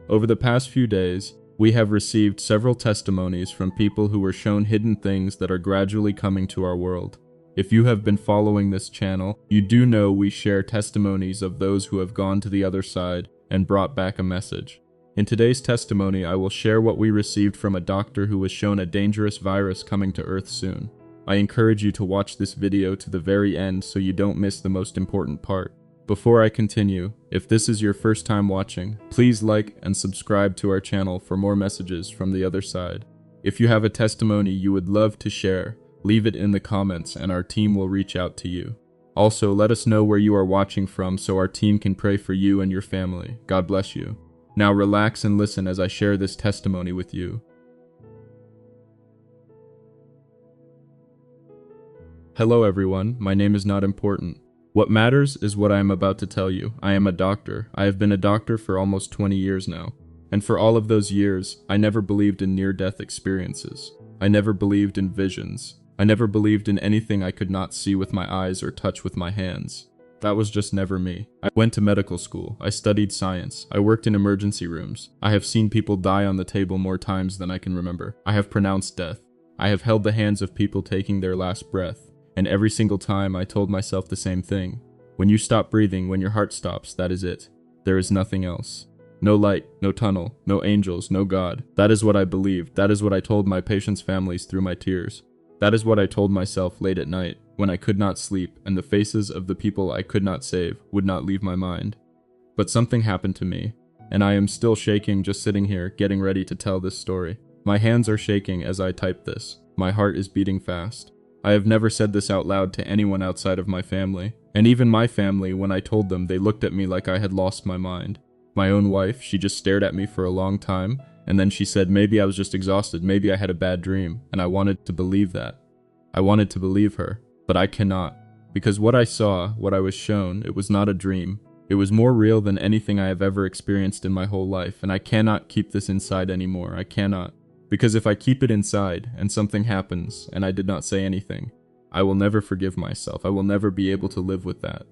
Over the past few days, we have received several testimonies from people who were shown hidden things that are gradually coming to our world. If you have been following this channel, you do know we share testimonies of those who have gone to the other side and brought back a message. In today's testimony, I will share what we received from a doctor who was shown a dangerous virus coming to Earth soon. I encourage you to watch this video to the very end so you don't miss the most important part. Before I continue, if this is your first time watching, please like and subscribe to our channel for more messages from the other side. If you have a testimony you would love to share, leave it in the comments and our team will reach out to you. Also, let us know where you are watching from so our team can pray for you and your family. God bless you. Now relax and listen as I share this testimony with you. Hello everyone, my name is not important. What matters is what I am about to tell you. I am a doctor. I have been a doctor for almost 20 years now. And for all of those years, I never believed in near-death experiences. I never believed in visions. I never believed in anything I could not see with my eyes or touch with my hands. That was just never me. I went to medical school. I studied science. I worked in emergency rooms. I have seen people die on the table more times than I can remember. I have pronounced death. I have held the hands of people taking their last breath. And every single time I told myself the same thing. When you stop breathing, when your heart stops, that is it. There is nothing else. No light, no tunnel, no angels, no God. That is what I believed. That is what I told my patients' families through my tears. That is what I told myself late at night, when I could not sleep and the faces of the people I could not save would not leave my mind. But something happened to me, and I am still shaking just sitting here, getting ready to tell this story. My hands are shaking as I type this. My heart is beating fast. I have never said this out loud to anyone outside of my family, and even my family, when I told them, they looked at me like I had lost my mind. My own wife, she just stared at me for a long time, and then she said maybe I was just exhausted, maybe I had a bad dream, and I wanted to believe that. I wanted to believe her, but I cannot, because what I saw, what I was shown, it was not a dream. It was more real than anything I have ever experienced in my whole life, and I cannot keep this inside anymore. I cannot. Because if I keep it inside, and something happens, and I did not say anything, I will never forgive myself. I will never be able to live with that.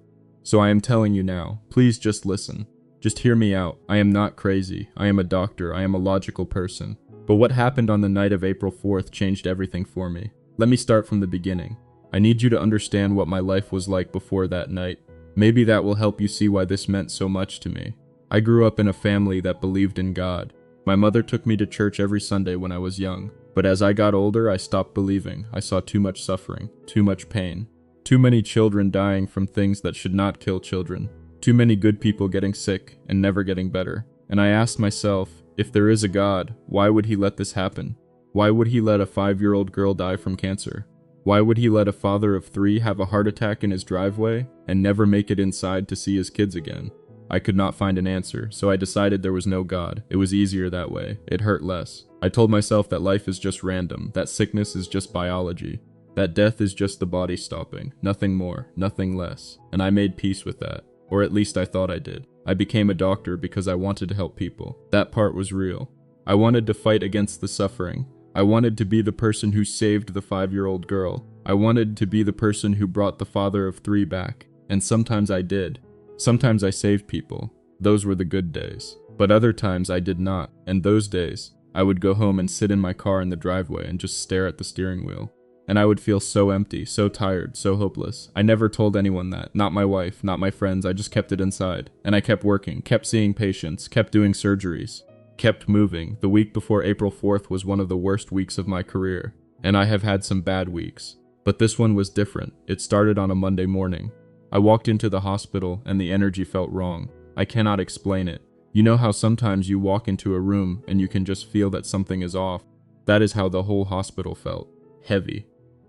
So I am telling you now, please just listen. Just hear me out. I am not crazy. I am a doctor. I am a logical person. But what happened on the night of April 4th changed everything for me. Let me start from the beginning. I need you to understand what my life was like before that night. Maybe that will help you see why this meant so much to me. I grew up in a family that believed in God. My mother took me to church every Sunday when I was young, but as I got older, I stopped believing. I saw too much suffering, too much pain, too many children dying from things that should not kill children, too many good people getting sick and never getting better. And I asked myself, if there is a God, why would he let this happen? Why would he let a 5-year-old girl die from cancer? Why would he let a father of 3 have a heart attack in his driveway and never make it inside to see his kids again? I could not find an answer, so I decided there was no God. It was easier that way. It hurt less. I told myself that life is just random, that sickness is just biology, that death is just the body stopping, nothing more, nothing less. And I made peace with that, or at least I thought I did. I became a doctor because I wanted to help people. That part was real. I wanted to fight against the suffering. I wanted to be the person who saved the 5-year-old girl. I wanted to be the person who brought the father of 3 back. And sometimes I did. Sometimes I saved people. Those were the good days. But other times I did not, and those days, I would go home and sit in my car in the driveway and just stare at the steering wheel. And I would feel so empty, so tired, so hopeless. I never told anyone that, not my wife, not my friends, I just kept it inside. And I kept working, kept seeing patients, kept doing surgeries, kept moving. The week before April 4th was one of the worst weeks of my career. And I have had some bad weeks. But this one was different. It started on a Monday morning. I walked into the hospital and the energy felt wrong. I cannot explain it. You know how sometimes you walk into a room and you can just feel that something is off? That is how the whole hospital felt. Heavy.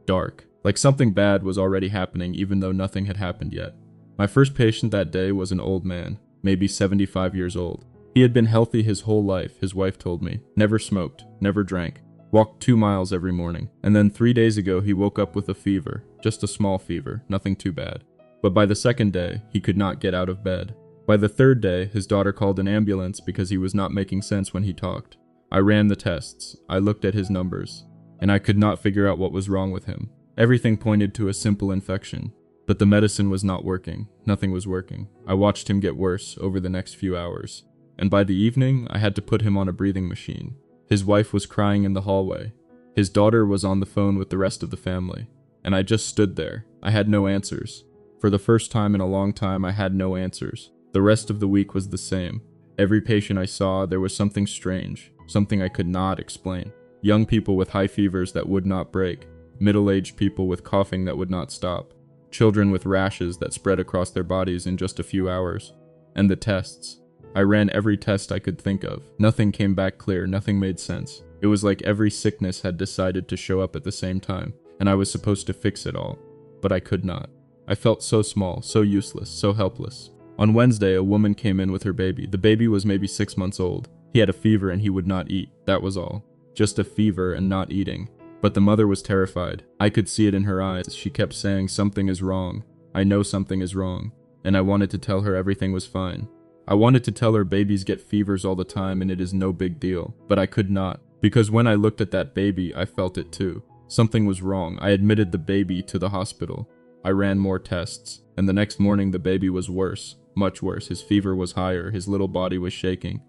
Dark. Like something bad was already happening even though nothing had happened yet. My first patient that day was an old man, maybe 75 years old. He had been healthy his whole life, his wife told me. Never smoked, never drank. Walked 2 miles every morning. And then 3 days ago he woke up with a fever. Just a small fever, nothing too bad. But by the second day, he could not get out of bed. By the third day, his daughter called an ambulance because he was not making sense when he talked. I ran the tests, I looked at his numbers, and I could not figure out what was wrong with him. Everything pointed to a simple infection, but the medicine was not working. Nothing was working. I watched him get worse over the next few hours. and by the evening, I had to put him on a breathing machine. His wife was crying in the hallway. His daughter was on the phone with the rest of the family, and I just stood there. I had no answers. For the first time in a long time, I had no answers. The rest of the week was the same. Every patient I saw, there was something strange, something I could not explain. Young people with high fevers that would not break, middle-aged people with coughing that would not stop, children with rashes that spread across their bodies in just a few hours. And the tests. I ran every test I could think of. Nothing came back clear, nothing made sense. It was like every sickness had decided to show up at the same time, and I was supposed to fix it all. But I could not. I felt so small, so useless, so helpless. On Wednesday, a woman came in with her baby. The baby was maybe 6 months old. He had a fever and he would not eat. That was all. Just a fever and not eating. But the mother was terrified. I could see it in her eyes. She kept saying, "Something is wrong. I know something is wrong." And I wanted to tell her everything was fine. I wanted to tell her babies get fevers all the time and it is no big deal. But I could not. Because when I looked at that baby, I felt it too. Something was wrong. I admitted the baby to the hospital. I ran more tests. And the next morning the baby was worse. Much worse. His fever was higher. His little body was shaking.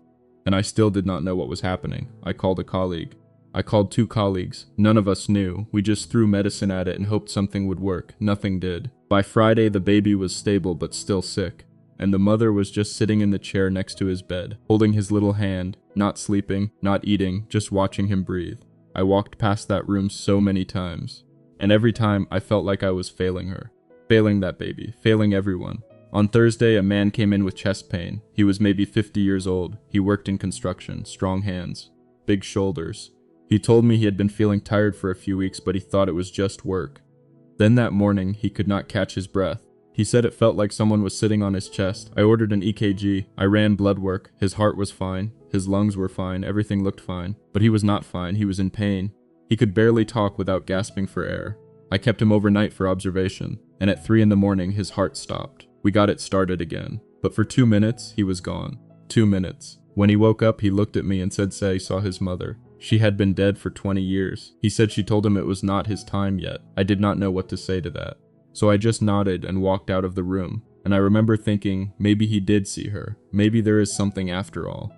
And I still did not know what was happening. I called a colleague. I called 2 colleagues. None of us knew. We just threw medicine at it and hoped something would work. Nothing did. By Friday, the baby was stable but still sick. And the mother was just sitting in the chair next to his bed, holding his little hand, not sleeping, not eating, just watching him breathe. I walked past that room so many times. And every time, I felt like I was failing her. Failing that baby. Failing everyone. On Thursday, a man came in with chest pain. He was maybe 50 years old. He worked in construction. Strong hands. Big shoulders. He told me he had been feeling tired for a few weeks, but he thought it was just work. Then that morning, he could not catch his breath. He said it felt like someone was sitting on his chest. I ordered an EKG. I ran blood work. His heart was fine. His lungs were fine. Everything looked fine. But he was not fine. He was in pain. He could barely talk without gasping for air. I kept him overnight for observation, and at 3 in the morning, his heart stopped. We got it started again. But for 2 minutes, he was gone. 2 minutes. When he woke up, he looked at me and said he saw his mother. She had been dead for 20 years. He said she told him it was not his time yet. I did not know what to say to that. So I just nodded and walked out of the room. And I remember thinking, maybe he did see her. Maybe there is something after all.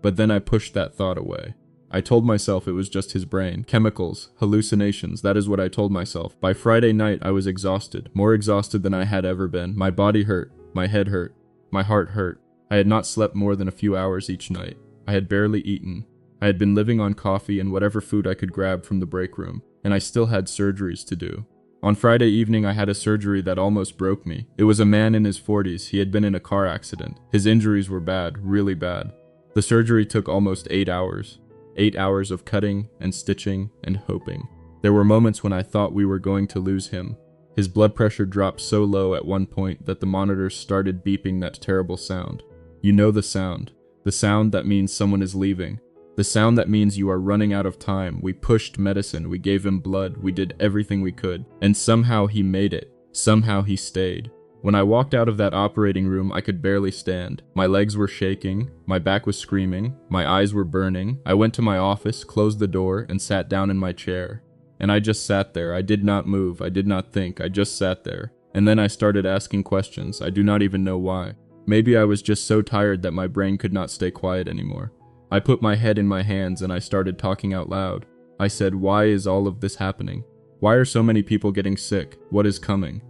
But then I pushed that thought away. I told myself it was just his brain. Chemicals, hallucinations, that is what I told myself. By Friday night, I was exhausted. More exhausted than I had ever been. My body hurt. My head hurt. My heart hurt. I had not slept more than a few hours each night. I had barely eaten. I had been living on coffee and whatever food I could grab from the break room, and I still had surgeries to do. On Friday evening, I had a surgery that almost broke me. It was a man in his 40s. He had been in a car accident. His injuries were bad, really bad. The surgery took almost 8 hours. 8 hours of cutting and stitching and hoping. There were moments when I thought we were going to lose him. His blood pressure dropped so low at one point that the monitors started beeping that terrible sound. You know the sound. The sound that means someone is leaving. The sound that means you are running out of time. We pushed medicine, we gave him blood, we did everything we could. And somehow he made it. Somehow he stayed. When I walked out of that operating room, I could barely stand. My legs were shaking, my back was screaming, my eyes were burning. I went to my office, closed the door, and sat down in my chair. And I just sat there. I did not move, I did not think, I just sat there. And then I started asking questions. I do not even know why. Maybe I was just so tired that my brain could not stay quiet anymore. I put my head in my hands and I started talking out loud. I said, why is all of this happening? Why are so many people getting sick? What is coming?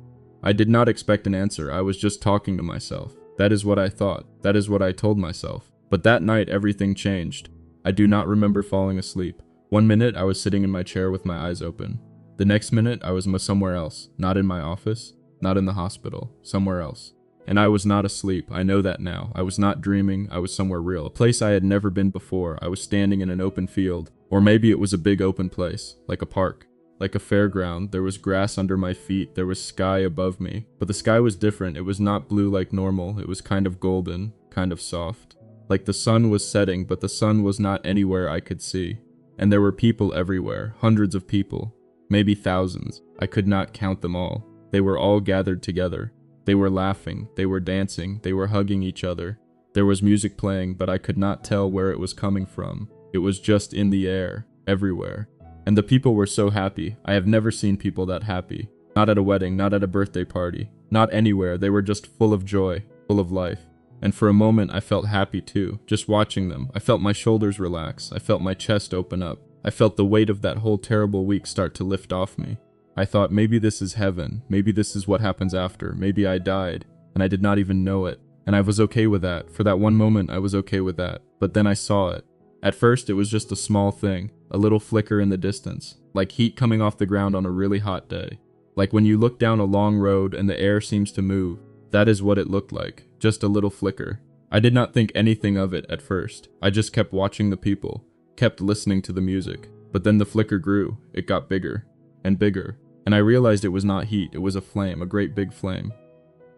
I did not expect an answer. I was just talking to myself. That is what I thought. That is what I told myself. But that night, everything changed. I do not remember falling asleep. 1 minute, I was sitting in my chair with my eyes open. The next minute, I was somewhere else. Not in my office, not in the hospital, somewhere else. And I was not asleep. I know that now. I was not dreaming. I was somewhere real. A place I had never been before. I was standing in an open field. Or maybe it was a big open place, like a park. Like a fairground. There was grass under my feet. There was sky above me. But the sky was different. It was not blue like normal. It was kind of golden, kind of soft. Like the sun was setting, but the sun was not anywhere I could see. And there were people everywhere. Hundreds of people. Maybe thousands. I could not count them all. They were all gathered together. They were laughing, they were dancing, they were hugging each other. There was music playing, but I could not tell where it was coming from. It was just in the air, everywhere. And the people were so happy. I have never seen people that happy. Not at a wedding, not at a birthday party, not anywhere. They were just full of joy, full of life. And for a moment I felt happy too, just watching them. I felt my shoulders relax, I felt my chest open up. I felt the weight of that whole terrible week start to lift off me. I thought maybe this is heaven, maybe this is what happens after, maybe I died, and I did not even know it. And I was okay with that. For that one moment I was okay with that. But then I saw it. At first it was just a small thing, a little flicker in the distance, like heat coming off the ground on a really hot day. Like when you look down a long road and the air seems to move. That is what it looked like, just a little flicker. I did not think anything of it at first. I just kept watching the people, kept listening to the music. But then the flicker grew, it got bigger, and bigger, and I realized it was not heat, it was a flame, a great big flame.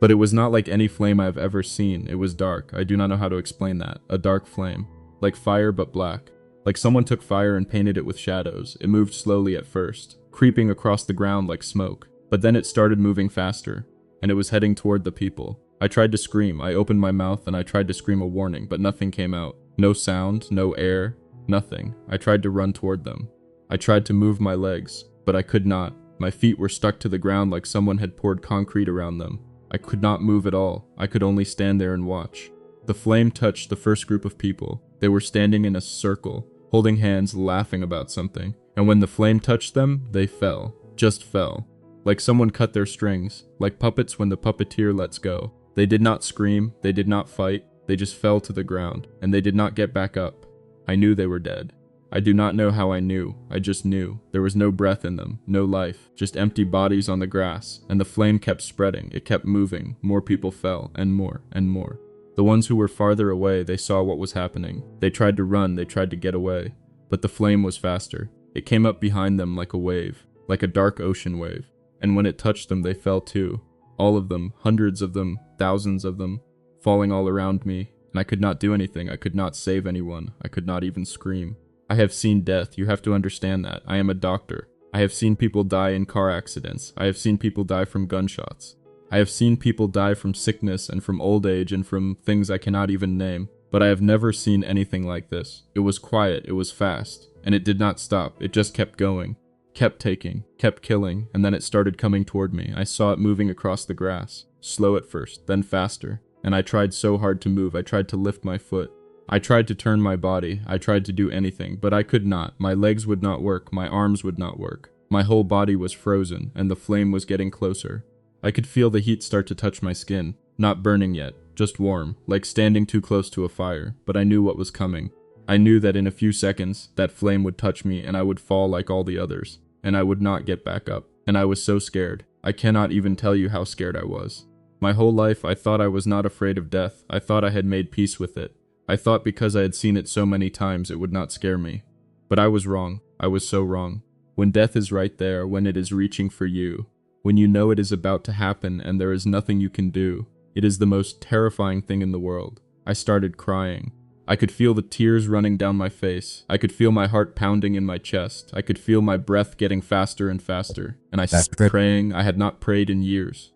But it was not like any flame I have ever seen, it was dark, I do not know how to explain that, a dark flame. Like fire but black. Like someone took fire and painted it with shadows. It moved slowly at first, creeping across the ground like smoke. But then it started moving faster, and it was heading toward the people. I tried to scream, I opened my mouth and I tried to scream a warning, but nothing came out. No sound, no air, nothing. I tried to run toward them. I tried to move my legs, but I could not. My feet were stuck to the ground like someone had poured concrete around them. I could not move at all. I could only stand there and watch. The flame touched the first group of people. They were standing in a circle, holding hands, laughing about something. And when the flame touched them, they fell. Just fell. Like someone cut their strings, like puppets when the puppeteer lets go. They did not scream, they did not fight, they just fell to the ground, and they did not get back up. I knew they were dead. I do not know how I knew, I just knew. There was no breath in them, no life, just empty bodies on the grass, and the flame kept spreading, it kept moving, more people fell, and more, and more. The ones who were farther away, they saw what was happening. They tried to run, they tried to get away, but the flame was faster. It came up behind them like a wave, like a dark ocean wave, and when it touched them, they fell too. All of them, hundreds of them, thousands of them, falling all around me, and I could not do anything, I could not save anyone, I could not even scream. I have seen death, you have to understand that. I am a doctor. I have seen people die in car accidents. I have seen people die from gunshots. I have seen people die from sickness and from old age and from things I cannot even name. But I have never seen anything like this. It was quiet, it was fast, and it did not stop. It just kept going, kept taking, kept killing, and then it started coming toward me. I saw it moving across the grass, slow at first, then faster. And I tried so hard to move, I tried to lift my foot. I tried to turn my body, I tried to do anything, but I could not. My legs would not work, my arms would not work. My whole body was frozen, and the flame was getting closer. I could feel the heat start to touch my skin, not burning yet, just warm, like standing too close to a fire, but I knew what was coming. I knew that in a few seconds, that flame would touch me and I would fall like all the others, and I would not get back up, and I was so scared. I cannot even tell you how scared I was. My whole life, I thought I was not afraid of death. I thought I had made peace with it. I thought because I had seen it so many times it would not scare me. But I was wrong. I was so wrong. When death is right there, when it is reaching for you, when you know it is about to happen and there is nothing you can do, it is the most terrifying thing in the world. I started crying. I could feel the tears running down my face. I could feel my heart pounding in my chest. I could feel my breath getting faster and faster. And I started praying. I had not prayed in years.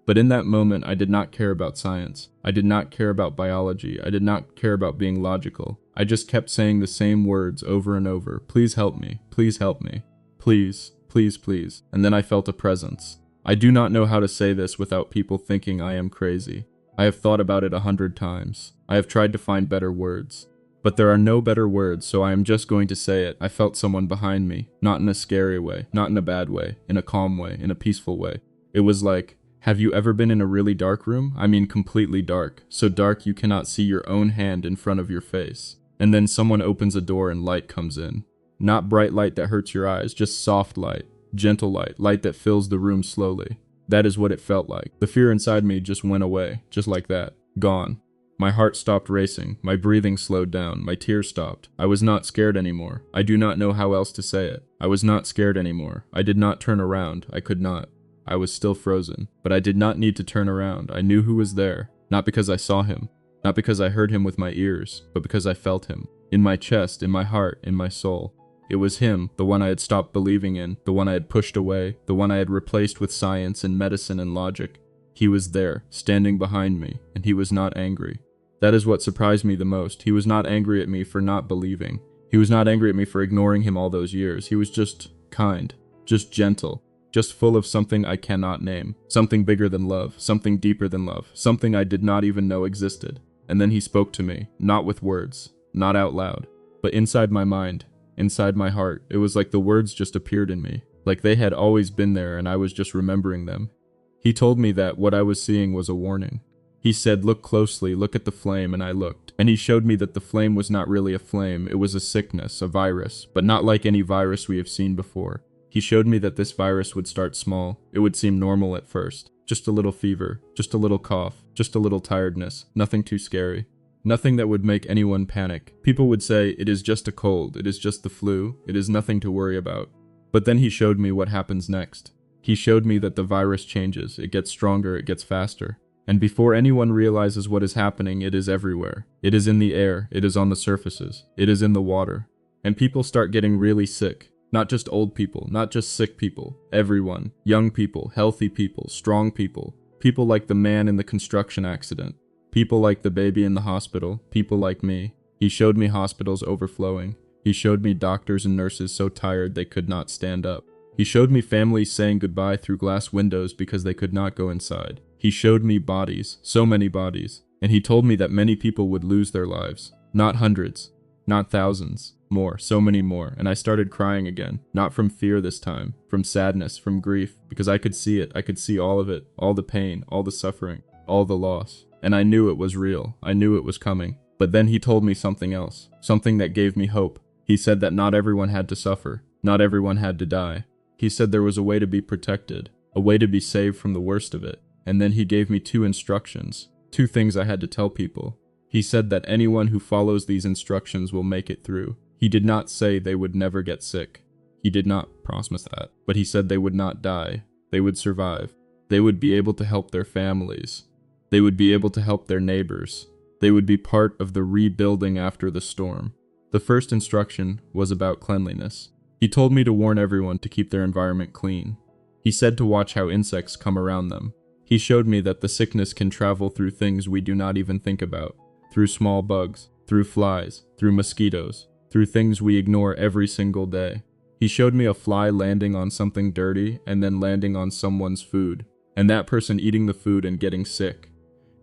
But in that moment, I did not care about science. I did not care about biology. I did not care about being logical. I just kept saying the same words over and over. Please help me. Please help me. Please, please, please. And then I felt a presence. I do not know how to say this without people thinking I am crazy. I have thought about it 100 times. I have tried to find better words. But there are no better words, so I am just going to say it. I felt someone behind me. Not in a scary way. Not in a bad way. In a calm way. In a peaceful way. It was like, have you ever been in a really dark room? I mean completely dark. So dark you cannot see your own hand in front of your face. And then someone opens a door and light comes in. Not bright light that hurts your eyes, just soft light, gentle light, light that fills the room slowly. That is what it felt like. The fear inside me just went away, just like that. Gone. My heart stopped racing, my breathing slowed down, my tears stopped. I was not scared anymore. I do not know how else to say it. I was not scared anymore. I did not turn around. I could not. I was still frozen, but I did not need to turn around. I knew who was there, not because I saw him, not because I heard him with my ears, but because I felt him. In my chest, in my heart, in my soul. It was him, the one I had stopped believing in, the one I had pushed away, the one I had replaced with science and medicine and logic. He was there, standing behind me, and he was not angry. That is what surprised me the most. He was not angry at me for not believing. He was not angry at me for ignoring him all those years. He was just kind, just gentle just full of something I cannot name, something bigger than love, something deeper than love, something I did not even know existed. And then he spoke to me, not with words, not out loud, but inside my mind, inside my heart. It was like the words just appeared in me, like they had always been there and I was just remembering them. He told me that what I was seeing was a warning. He said, look closely, look at the flame, and I looked. And he showed me that the flame was not really a flame, it was a sickness, a virus, but not like any virus we have seen before. He showed me that this virus would start small. It would seem normal at first. Just a little fever, just a little cough, just a little tiredness, nothing too scary. Nothing that would make anyone panic. People would say, it is just a cold, it is just the flu, it is nothing to worry about. But then he showed me what happens next. He showed me that the virus changes, it gets stronger, it gets faster. And before anyone realizes what is happening, it is everywhere. It is in the air, it is on the surfaces, it is in the water. And people start getting really sick. Not just old people, not just sick people, everyone. Young people, healthy people, strong people. People like the man in the construction accident. People like the baby in the hospital, people like me. He showed me hospitals overflowing. He showed me doctors and nurses so tired they could not stand up. He showed me families saying goodbye through glass windows because they could not go inside. He showed me bodies, so many bodies, and he told me that many people would lose their lives. Not hundreds, not thousands, more, so many more, and I started crying again, not from fear this time, from sadness, from grief, because I could see it, I could see all of it, all the pain, all the suffering, all the loss, and I knew it was real, I knew it was coming. But then he told me something else, something that gave me hope. He said that not everyone had to suffer, not everyone had to die. He said there was a way to be protected, a way to be saved from the worst of it. And then he gave me 2 instructions, 2 things I had to tell people. He said that anyone who follows these instructions will make it through. He did not say they would never get sick. He did not promise that. But he said they would not die. They would survive. They would be able to help their families. They would be able to help their neighbors. They would be part of the rebuilding after the storm. The first instruction was about cleanliness. He told me to warn everyone to keep their environment clean. He said to watch how insects come around them. He showed me that the sickness can travel through things we do not even think about, through small bugs, through flies, through mosquitoes, through things we ignore every single day. He showed me a fly landing on something dirty and then landing on someone's food, and that person eating the food and getting sick,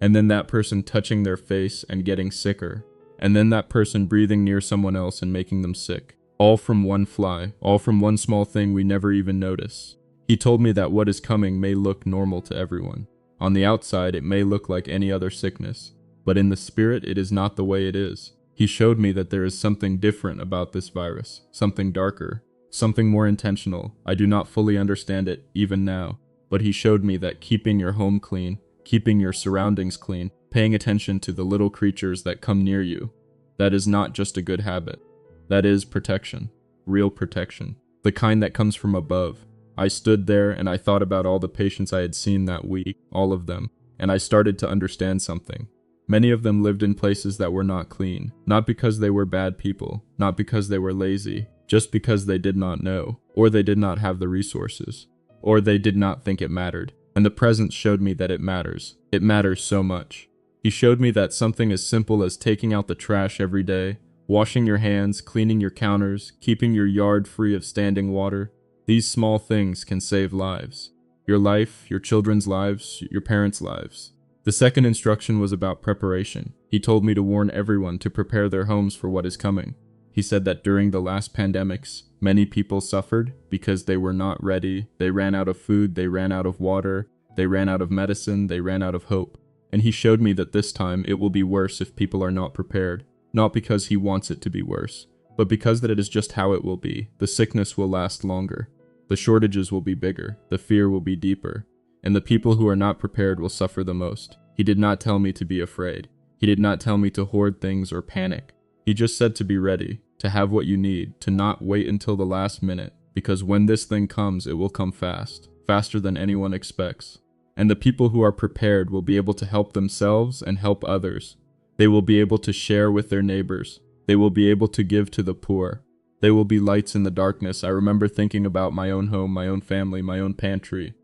and then that person touching their face and getting sicker, and then that person breathing near someone else and making them sick. All from one fly, all from one small thing we never even notice. He told me that what is coming may look normal to everyone. On the outside, it may look like any other sickness, but in the spirit, it is not the way it is. He showed me that there is something different about this virus, something darker, something more intentional. I do not fully understand it, even now, but he showed me that keeping your home clean, keeping your surroundings clean, paying attention to the little creatures that come near you, that is not just a good habit. That is protection, real protection, the kind that comes from above. I stood there and I thought about all the patients I had seen that week, all of them, and I started to understand something. Many of them lived in places that were not clean, not because they were bad people, not because they were lazy, just because they did not know, or they did not have the resources, or they did not think it mattered. And the presence showed me that it matters. It matters so much. He showed me that something as simple as taking out the trash every day, washing your hands, cleaning your counters, keeping your yard free of standing water, these small things can save lives. Your life, your children's lives, your parents' lives. The second instruction was about preparation. He told me to warn everyone to prepare their homes for what is coming. He said that during the last pandemics, many people suffered because they were not ready. They ran out of food, they ran out of water, they ran out of medicine, they ran out of hope. And he showed me that this time it will be worse if people are not prepared. Not because he wants it to be worse, but because that it is just how it will be. The sickness will last longer. The shortages will be bigger. The fear will be deeper. And the people who are not prepared will suffer the most. He did not tell me to be afraid. He did not tell me to hoard things or panic. He just said to be ready, to have what you need, to not wait until the last minute, because when this thing comes, it will come fast, faster than anyone expects. And the people who are prepared will be able to help themselves and help others. They will be able to share with their neighbors. They will be able to give to the poor. They will be lights in the darkness. I remember thinking about my own home, my own family, my own pantry,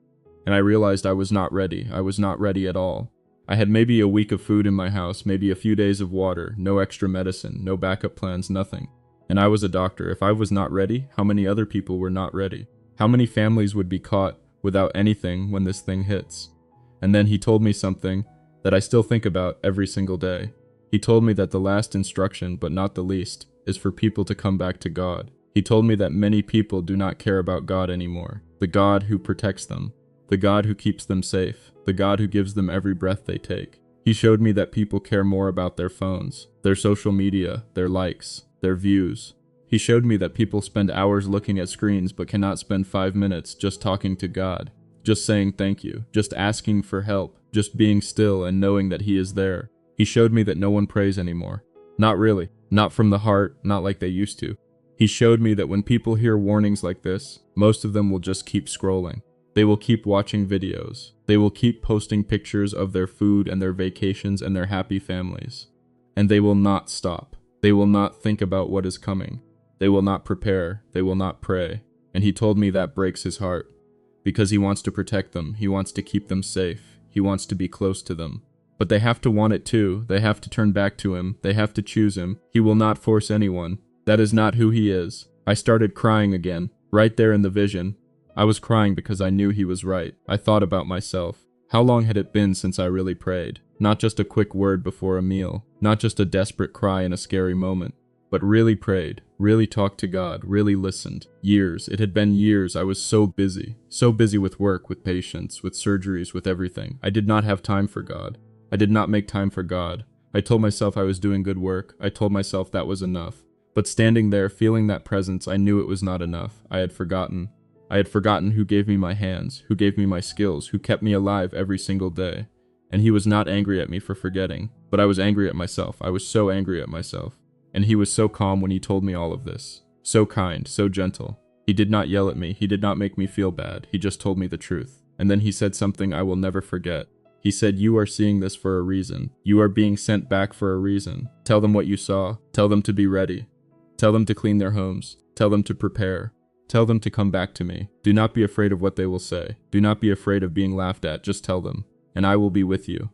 and I realized I was not ready. I was not ready at all. I had maybe a week of food in my house, maybe a few days of water, no extra medicine, no backup plans, nothing. And I was a doctor. If I was not ready, how many other people were not ready? How many families would be caught without anything when this thing hits? And then he told me something that I still think about every single day. He told me that the last instruction, but not the least, is for people to come back to God. He told me that many people do not care about God anymore, the God who protects them, the God who keeps them safe, the God who gives them every breath they take. He showed me that people care more about their phones, their social media, their likes, their views. He showed me that people spend hours looking at screens but cannot spend 5 minutes just talking to God, just saying thank you, just asking for help, just being still and knowing that He is there. He showed me that no one prays anymore. Not really. Not from the heart, not like they used to. He showed me that when people hear warnings like this, most of them will just keep scrolling. They will keep watching videos. They will keep posting pictures of their food and their vacations and their happy families. And they will not stop. They will not think about what is coming. They will not prepare. They will not pray. And he told me that breaks his heart. Because he wants to protect them. He wants to keep them safe. He wants to be close to them. But they have to want it too. They have to turn back to him. They have to choose him. He will not force anyone. That is not who he is. I started crying again, right there in the vision. I was crying because I knew he was right. I thought about myself. How long had it been since I really prayed? Not just a quick word before a meal. Not just a desperate cry in a scary moment. But really prayed. Really talked to God. Really listened. Years. It had been years. I was so busy. So busy with work, with patients, with surgeries, with everything. I did not have time for God. I did not make time for God. I told myself I was doing good work. I told myself that was enough. But standing there, feeling that presence, I knew it was not enough. I had forgotten. I had forgotten who gave me my hands, who gave me my skills, who kept me alive every single day. And he was not angry at me for forgetting, but I was angry at myself. I was so angry at myself. And he was so calm when he told me all of this. So kind, so gentle. He did not yell at me. He did not make me feel bad. He just told me the truth. And then he said something I will never forget. He said, "You are seeing this for a reason. You are being sent back for a reason. Tell them what you saw. Tell them to be ready. Tell them to clean their homes. Tell them to prepare. Tell them to come back to me. Do not be afraid of what they will say. Do not be afraid of being laughed at. Just tell them, and I will be with you."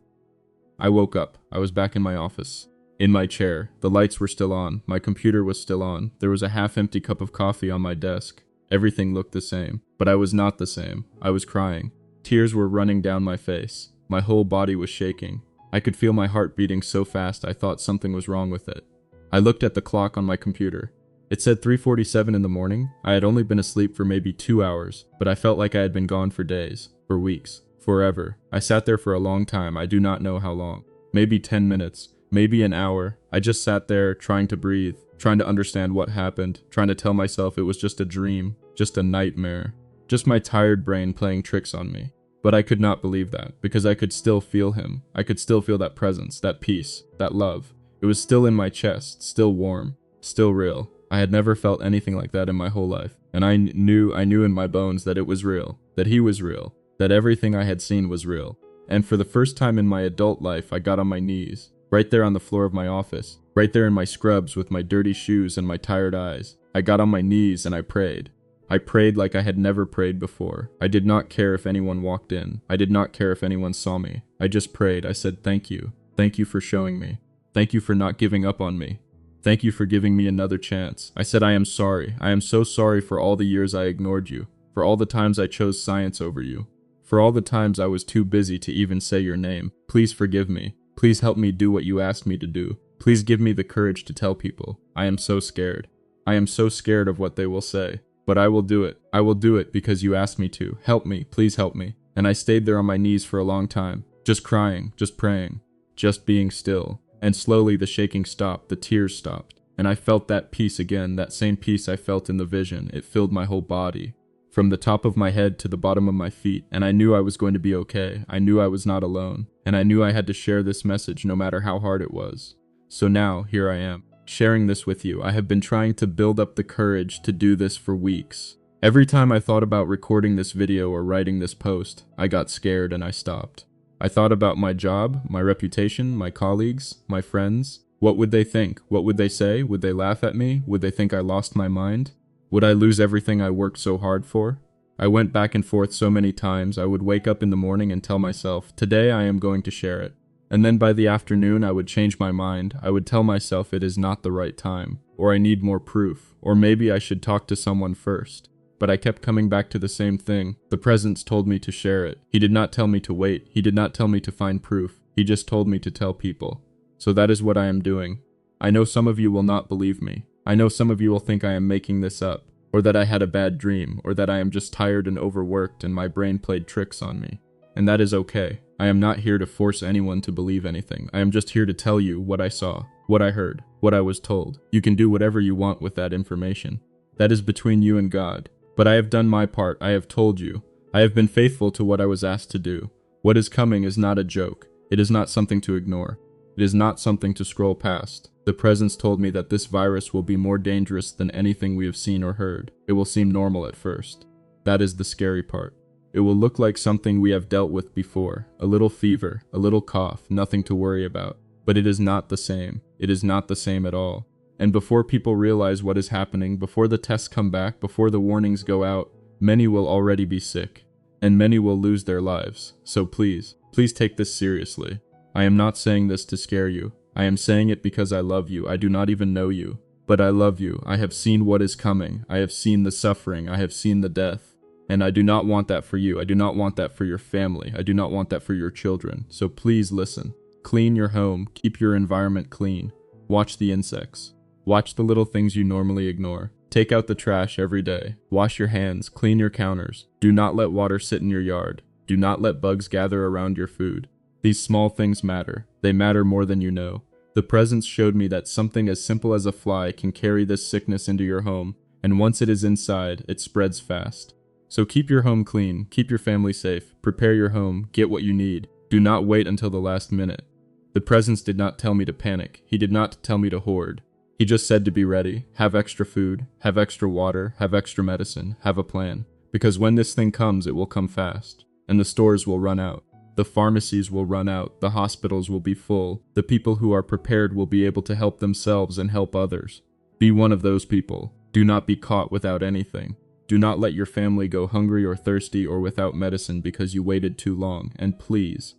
I woke up. I was back in my office. In my chair. The lights were still on. My computer was still on. There was a half-empty cup of coffee on my desk. Everything looked the same. But I was not the same. I was crying. Tears were running down my face. My whole body was shaking. I could feel my heart beating so fast I thought something was wrong with it. I looked at the clock on my computer. It said 3:47 in the morning. I had only been asleep for maybe 2 hours, but I felt like I had been gone for days, for weeks, forever. I sat there for a long time. I do not know how long. Maybe 10 minutes, maybe an hour. I just sat there trying to breathe, trying to understand what happened, trying to tell myself it was just a dream, just a nightmare, just my tired brain playing tricks on me. But I could not believe that, because I could still feel him. I could still feel that presence, that peace, that love. It was still in my chest, still warm, still real. I had never felt anything like that in my whole life, and I knew in my bones that it was real, that he was real, that everything I had seen was real. And for the first time in my adult life, I got on my knees, right there on the floor of my office, right there in my scrubs with my dirty shoes and my tired eyes. I got on my knees and I prayed. I prayed like I had never prayed before. I did not care if anyone walked in. I did not care if anyone saw me. I just prayed. I said, "Thank you. Thank you for showing me. Thank you for not giving up on me. Thank you for giving me another chance." I said, "I am sorry. I am so sorry for all the years I ignored you, for all the times I chose science over you, for all the times I was too busy to even say your name. Please forgive me. Please help me do what you asked me to do. Please give me the courage to tell people. I am so scared. I am so scared of what they will say. But I will do it. I will do it because you asked me to. Help me. Please help me." And I stayed there on my knees for a long time, just crying, just praying, just being still. And slowly the shaking stopped, the tears stopped. And I felt that peace again, that same peace I felt in the vision. It filled my whole body, from the top of my head to the bottom of my feet. And I knew I was going to be okay. I knew I was not alone. And I knew I had to share this message no matter how hard it was. So now, here I am, sharing this with you. I have been trying to build up the courage to do this for weeks. Every time I thought about recording this video or writing this post, I got scared and I stopped. I thought about my job, my reputation, my colleagues, my friends. What would they think? What would they say? Would they laugh at me? Would they think I lost my mind? Would I lose everything I worked so hard for? I went back and forth so many times. I would wake up in the morning and tell myself, today I am going to share it. And then by the afternoon, I would change my mind. I would tell myself it is not the right time, or I need more proof, or maybe I should talk to someone first. but I kept coming back to the same thing. The presence told me to share it. He did not tell me to wait. He did not tell me to find proof. He just told me to tell people. So that is what I am doing. I know some of you will not believe me. I know some of you will think I am making this up, or that I had a bad dream, or that I am just tired and overworked and my brain played tricks on me. And that is okay. I am not here to force anyone to believe anything. I am just here to tell you what I saw, what I heard, what I was told. You can do whatever you want with that information. That is between you and God. But I have done my part. I have told you. I have been faithful to what I was asked to do. What is coming is not a joke. It is not something to ignore. It is not something to scroll past. The presence told me that this virus will be more dangerous than anything we have seen or heard. It will seem normal at first. That is the scary part. It will look like something we have dealt with before. A little fever, a little cough, nothing to worry about. But it is not the same. It is not the same at all. And before people realize what is happening, before the tests come back, before the warnings go out, many will already be sick. And many will lose their lives. So please take this seriously. I am not saying this to scare you. I am saying it because I love you. I do not even know you. But I love you. I have seen what is coming. I have seen the suffering. I have seen the death. And I do not want that for you. I do not want that for your family. I do not want that for your children. So please listen. Clean your home. Keep your environment clean. Watch the insects. Watch the little things you normally ignore. Take out the trash every day. Wash your hands. Clean your counters. Do not let water sit in your yard. Do not let bugs gather around your food. These small things matter. They matter more than you know. The presence showed me that something as simple as a fly can carry this sickness into your home, and once it is inside, it spreads fast. So keep your home clean, keep your family safe, prepare your home, get what you need. Do not wait until the last minute. The presence did not tell me to panic. He did not tell me to hoard. He just said to be ready, have extra food, have extra water, have extra medicine, have a plan. Because when this thing comes, it will come fast, and the stores will run out. The pharmacies will run out, the hospitals will be full, the people who are prepared will be able to help themselves and help others. Be one of those people. Do not be caught without anything. Do not let your family go hungry or thirsty or without medicine because you waited too long. And please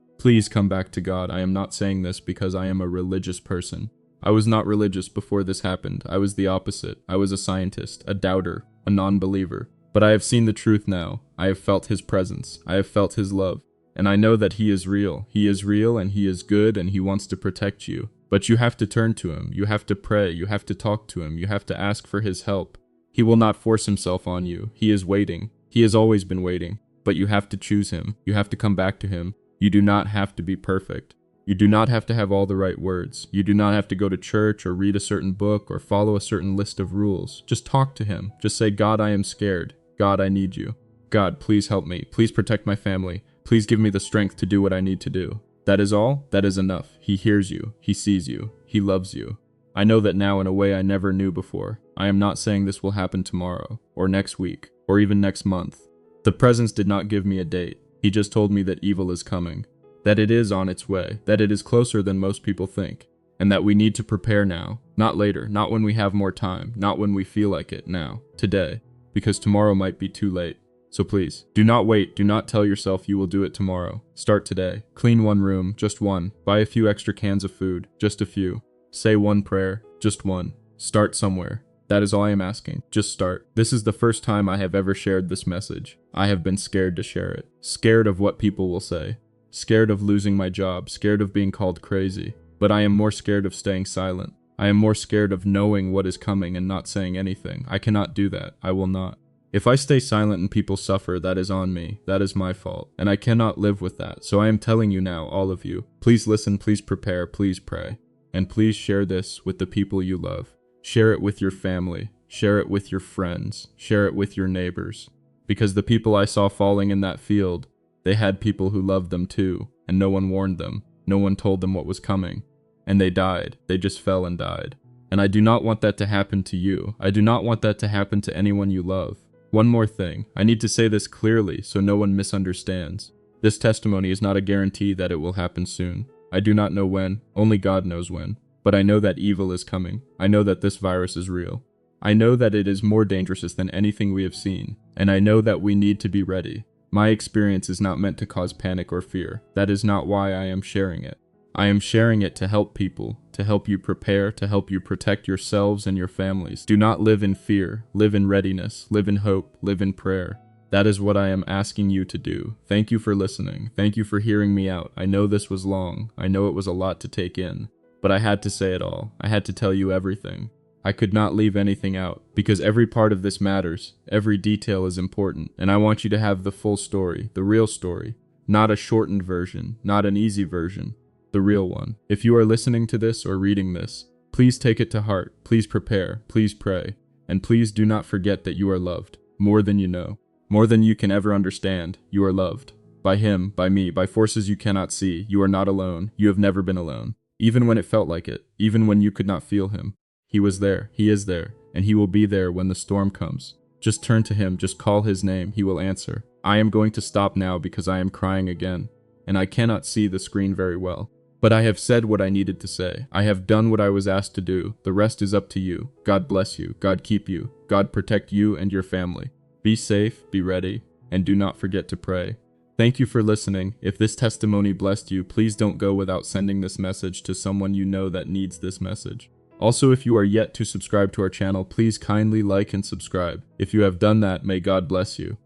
come back to God. I am not saying this because I am a religious person. I was not religious before this happened. I was the opposite. I was a scientist, a doubter, a non-believer. But I have seen the truth now. I have felt His presence. I have felt His love. And I know that He is real. He is real and He is good and He wants to protect you. But you have to turn to Him. You have to pray. You have to talk to Him. You have to ask for His help. He will not force Himself on you. He is waiting. He has always been waiting. But you have to choose Him. You have to come back to Him. You do not have to be perfect. You do not have to have all the right words. You do not have to go to church or read a certain book or follow a certain list of rules. Just talk to Him. Just say, God, I am scared. God, I need you. God, please help me. Please protect my family. Please give me the strength to do what I need to do. That is all. That is enough. He hears you. He sees you. He loves you. I know that now in a way I never knew before. I am not saying this will happen tomorrow, or next week, or even next month. The presence did not give me a date. He just told me that evil is coming, that it is on its way, that it is closer than most people think, and that we need to prepare now, not later, not when we have more time, not when we feel like it, now, today, because tomorrow might be too late. So please, do not wait. Do not tell yourself you will do it tomorrow. Start today. Clean one room, just one. Buy a few extra cans of food, just a few. Say one prayer, just one. Start somewhere. That is all I am asking. Just start. This is the first time I have ever shared this message. I have been scared to share it. Scared of what people will say. Scared of losing my job. Scared of being called crazy. But I am more scared of staying silent. I am more scared of knowing what is coming and not saying anything. I cannot do that. I will not. If I stay silent and people suffer, that is on me. That is my fault. And I cannot live with that. So I am telling you now, all of you. Please listen, please prepare, please pray. And please share this with the people you love. Share it with your family. Share it with your friends. Share it with your neighbors. Because the people I saw falling in that field, they had people who loved them too. And no one warned them. No one told them what was coming. And they died. They just fell and died. And I do not want that to happen to you. I do not want that to happen to anyone you love. One more thing, I need to say this clearly so no one misunderstands. This testimony is not a guarantee that it will happen soon. I do not know when, only God knows when. But I know that evil is coming. I know that this virus is real. I know that it is more dangerous than anything we have seen. And I know that we need to be ready. My experience is not meant to cause panic or fear. That is not why I am sharing it. I am sharing it to help people, to help you prepare, to help you protect yourselves and your families. Do not live in fear, live in readiness, live in hope, live in prayer. That is what I am asking you to do. Thank you for listening. Thank you for hearing me out. I know this was long. I know it was a lot to take in. But I had to say it all. I had to tell you everything. I could not leave anything out, because every part of this matters. Every detail is important, and I want you to have the full story, the real story. Not a shortened version, not an easy version. The real one. If you are listening to this or reading this, please take it to heart. Please prepare. Please pray. And please do not forget that you are loved. More than you know. More than you can ever understand, you are loved. By him, by me, by forces you cannot see. You are not alone. You have never been alone. Even when it felt like it, even when you could not feel him. He was there, he is there, and he will be there when the storm comes. Just turn to him, just call his name, he will answer. I am going to stop now because I am crying again, and I cannot see the screen very well. But I have said what I needed to say. I have done what I was asked to do. The rest is up to you. God bless you. God keep you. God protect you and your family. Be safe, be ready, and do not forget to pray. Thank you for listening. If this testimony blessed you, please don't go without sending this message to someone you know that needs this message. Also, if you are yet to subscribe to our channel, please kindly like and subscribe. If you have done that, may God bless you.